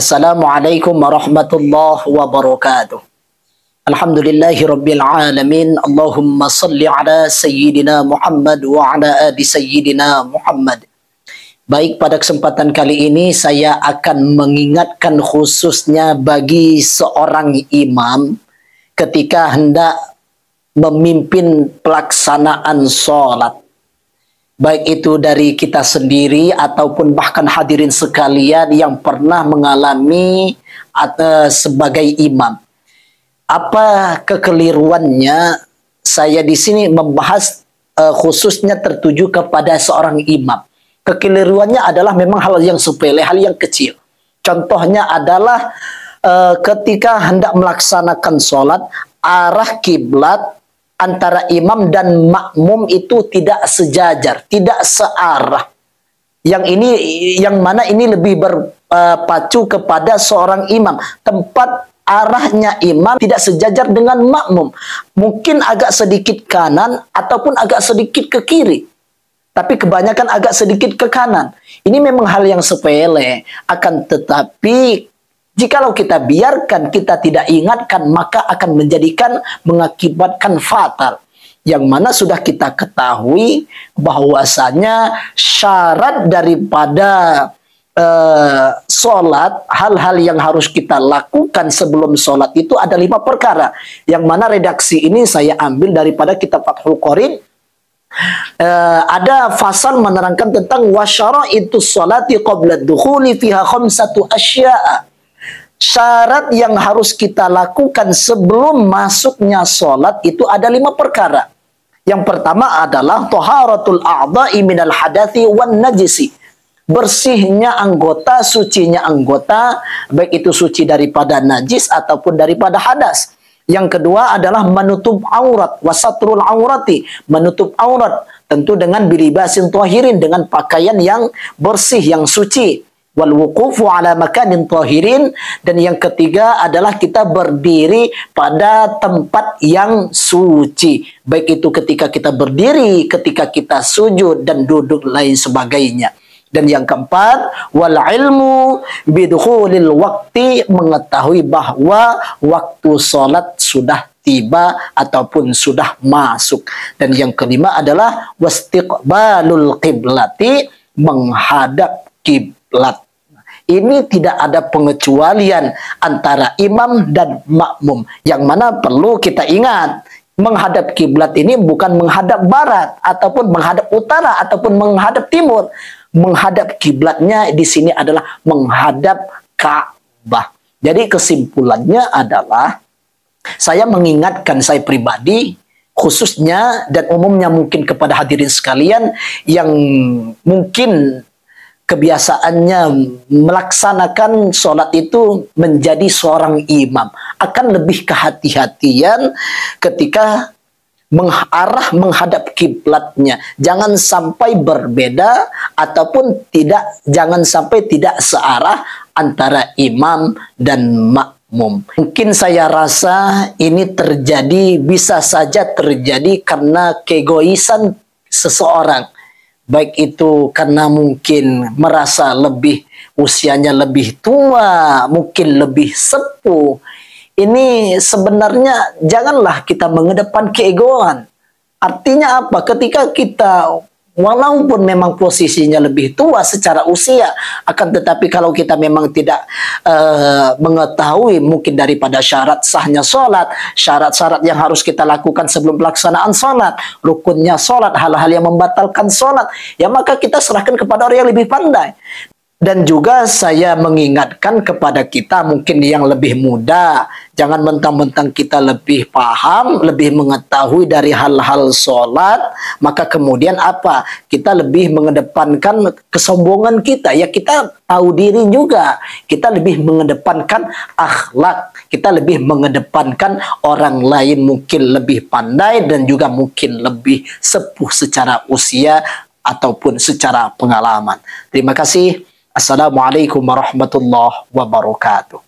Assalamualaikum warahmatullahi wabarakatuh. Alhamdulillahi rabbil alamin. Allahumma salli ala sayyidina Muhammad wa ala ali sayyidina Muhammad. Baik, pada kesempatan kali ini saya akan mengingatkan khususnya bagi seorang imam ketika hendak memimpin pelaksanaan sholat. Baik itu dari kita sendiri ataupun bahkan hadirin sekalian yang pernah mengalami sebagai imam. Apa kekeliruannya? Saya di sini membahas khususnya tertuju kepada seorang imam. Kekeliruannya adalah memang hal yang sepele, hal yang kecil. Contohnya adalah ketika hendak melaksanakan sholat, arah kiblat antara imam dan makmum itu tidak sejajar, tidak searah. Yang mana ini lebih berpacu kepada seorang imam. Tempat arahnya imam tidak sejajar dengan makmum. Mungkin agak sedikit kanan ataupun agak sedikit ke kiri. Tapi kebanyakan agak sedikit ke kanan. Ini memang hal yang sepele. Akan tetapi jikalau kita biarkan, kita tidak ingatkan, maka akan mengakibatkan fatal. Yang mana sudah kita ketahui bahwasanya syarat daripada sholat, hal-hal yang harus kita lakukan sebelum sholat itu ada 5 perkara. Yang mana redaksi ini saya ambil daripada kitab Fathul Qorib. Ada fasal menerangkan tentang wasyara'itu sholati qabla dukhuli fiha khamsatu asya'a. Syarat yang harus kita lakukan sebelum masuknya sholat itu ada 5 perkara. Yang pertama adalah taharatul a'dha'i minal hadathi wan najisi. Bersihnya anggota, sucinya anggota, baik itu suci daripada najis ataupun daripada hadas. Yang kedua adalah menutup aurat, wasatrul aurati, menutup aurat, tentu dengan bilibasin tahirin, dengan pakaian yang bersih, yang suci. Wal wuqufu ala makanin tahirin, dan yang ketiga adalah kita berdiri pada tempat yang suci, baik itu ketika kita berdiri, ketika kita sujud dan duduk lain sebagainya. Dan yang keempat, wal ilmu bidukhulil waqti, mengetahui bahwa waktu sholat sudah tiba ataupun sudah masuk. Dan yang kelima adalah wastiqbalul qiblati, menghadap kiblat. Ini tidak ada pengecualian antara imam dan makmum. Yang mana perlu kita ingat, menghadap kiblat ini bukan menghadap barat ataupun menghadap utara ataupun menghadap timur. Menghadap kiblatnya di sini adalah menghadap Ka'bah. Jadi kesimpulannya adalah saya mengingatkan, saya pribadi khususnya dan umumnya mungkin kepada hadirin sekalian yang mungkin kebiasaannya melaksanakan sholat itu menjadi seorang imam, akan lebih kehati-hatian ketika menghadap kiblatnya. Jangan sampai berbeda ataupun jangan sampai tidak searah antara imam dan makmum. Mungkin saya rasa ini bisa saja terjadi karena keegoisan seseorang. Baik itu karena mungkin merasa usianya lebih tua, mungkin lebih sepuh. Ini sebenarnya janganlah kita mengedepan keegoan. Artinya apa? Ketika kita walaupun memang posisinya lebih tua secara usia, akan tetapi kalau kita memang tidak mengetahui mungkin daripada syarat sahnya sholat, syarat-syarat yang harus kita lakukan sebelum pelaksanaan sholat, rukunnya sholat, hal-hal yang membatalkan sholat, ya maka kita serahkan kepada orang yang lebih pandai. Dan juga saya mengingatkan kepada kita mungkin yang lebih muda, jangan mentang-mentang kita lebih paham, lebih mengetahui dari hal-hal sholat, maka kemudian apa? Kita lebih mengedepankan kesombongan kita. Ya kita tahu diri juga, kita lebih mengedepankan akhlak, kita lebih mengedepankan orang lain mungkin lebih pandai dan juga mungkin lebih sepuh secara usia ataupun secara pengalaman. Terima kasih. Assalamualaikum warahmatullahi wabarakatuh.